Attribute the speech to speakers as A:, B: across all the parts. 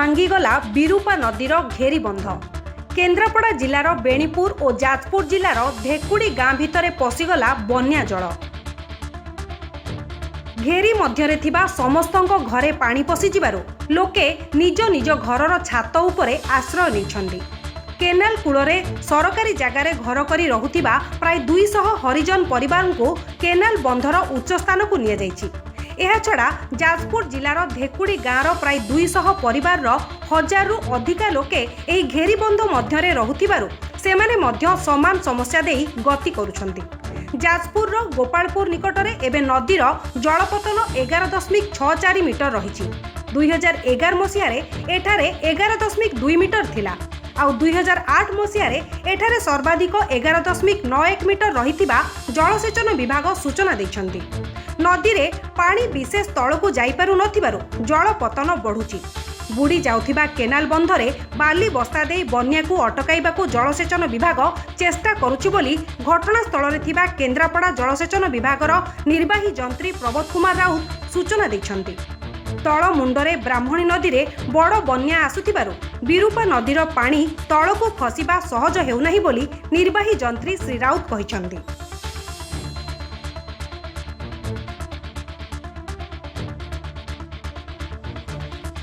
A: भांगीगला बिरुपा नदीर घेरीबंध। केन्द्रापड़ा जिलार बेणीपुर और जाजपुर जिलार धेकुड़ी गाँ भितर पशिगला बन्या जल। घेरी मध्यरे थिबा समस्तंको घरे पानी पशिजिबारु लोके निज निज घरर छात उपरे आश्रय नेइछन्ति। केनाल कूलरे सरकारी जगार घर करी रहुथिबा प्राय 200 हरिजन परिवारଙ୍କୁ केनाल बंधर उच्च स्थान को निया जाइछि। एहा छड़ा जाजपुर जिलार धेकुड़ी गाँर प्राय 200 परिवार 1000 रु अधिका लोके एही घेरीबंध मध्यरे रहुथिबारु सेमाने मध्य समान समस्या देई गति करुछन्ति। जाजपुर गोपालपुर निकटरे एबे नदीर जलपतन 11.64 मीटर रही। 2011 मसीहारे एठारे 11.2 मीटर थिला आउ 2008 मसीहारे एठारे सर्वाधिक 11.91 मीटर रहिथिबा जलसेचन विभाग सूचना दैछन्ति। नदी रे पानी विशेष तळकु जाई पारु नथिबारु जलपतन बढ़ुछि। बुड़ी जाउथिबा केनाल बंधरे बाली बस्ता देई बन्याकु अटकाइबाकु जलसेचन विभाग चेष्टा करुछि बोली घटनास्थल रे थिबा केन्द्रापड़ा जलसेचन विभागर निर्वाही जंत्री प्रबोध कुमार राउत सूचना दैछन्ति। तळ मुंडरे ब्राह्मणी नदी रे बड़ बन्या आसुथिबारु बिरुपा नदीर पानी तळकु खसिबा सहज हेउनाही बोली निर्वाही जंत्री श्री राउत कहिछन्ति।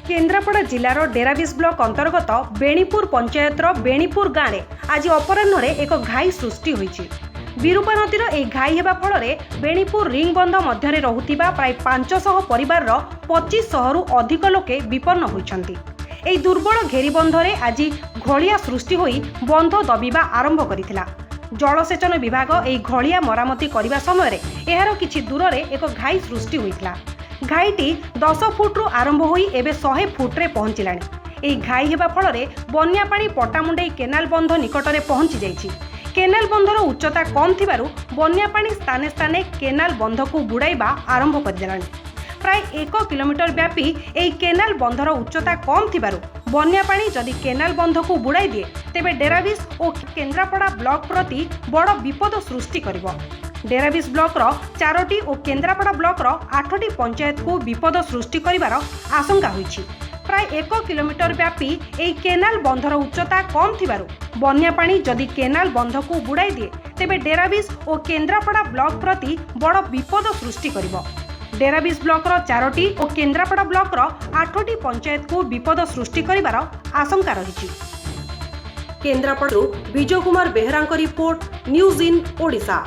A: केन्द्रापड़ा जिलार डेराबिस ब्लॉक अंतर्गत बेणीपुर पंचायतर बेणीपुर गाँव में आज अपराह्न एक घाई सृष्टि होइछि। बिरुपा नदीर एक घाई हेबा फलरे बेणीपुर रिंग बंध मध्यरे रहुथिबा प्राय 500 परिवार 2500 रु अधिक लोके विपन्न होइछन्ति। एही दुर्बल घेरीबंधरे आज घोलिया सृष्टि होई बंध दबिबा आरंभ करिथिला। जलसेचन विभाग एही घोलिया मरामती करिबा समय एहार किछि दूररे एक घाई सृष्टि होइथिला। घाईटी 10 फुट रु आरंभ होई एबे 100 फुट रे पहुंचिलाणी। एही घाई हेबा फलरे बन्या पानी पटामुंडई केनाल बंध निकटरे पहुंची जाइछि। केनाल बंधर उच्चता कम थिबारु बन्या पानी स्थाने स्थाने केनाल बंधकु बुड़ाइबा आरंभ करदेलाणी। प्राय 1 किलोमीटर व्यापी एही केनाल बंधर उच्चता कम थिबारु बन्या पानी जदि केनाल बंधकु बुड़ाई दिए तेबे डेराबिस और केन्द्रापड़ा ब्लॉक प्रति बड़ विपद सृष्टि करिवो। डेराबिस ब्लॉकर 4टी और केन्द्रापड़ा ब्लॉकर 8टी पंचायत को विपद सृष्टि करिवार आशंका होइछि। प्राय 1 किलोमीटर व्यापी एही केनाल बंधर उच्चता कम थिबारु बन्या पानी जदि केनाल बंधकु बुड़ाई दिए तेबे डेराबिस और केन्द्रापड़ा ब्लॉक प्रति बड़ विपद सृष्टि करिवो। डेराबिस ब्लॉकर 4टी और केन्द्रापड़ा ब्लॉकर 8टी पंचायत को विपद सृष्टि करिवार आशंका रहिछि। केन्द्रापड़ारू विजय कुमार बेहरांक रिपोर्ट न्यूज इन ओडिशा।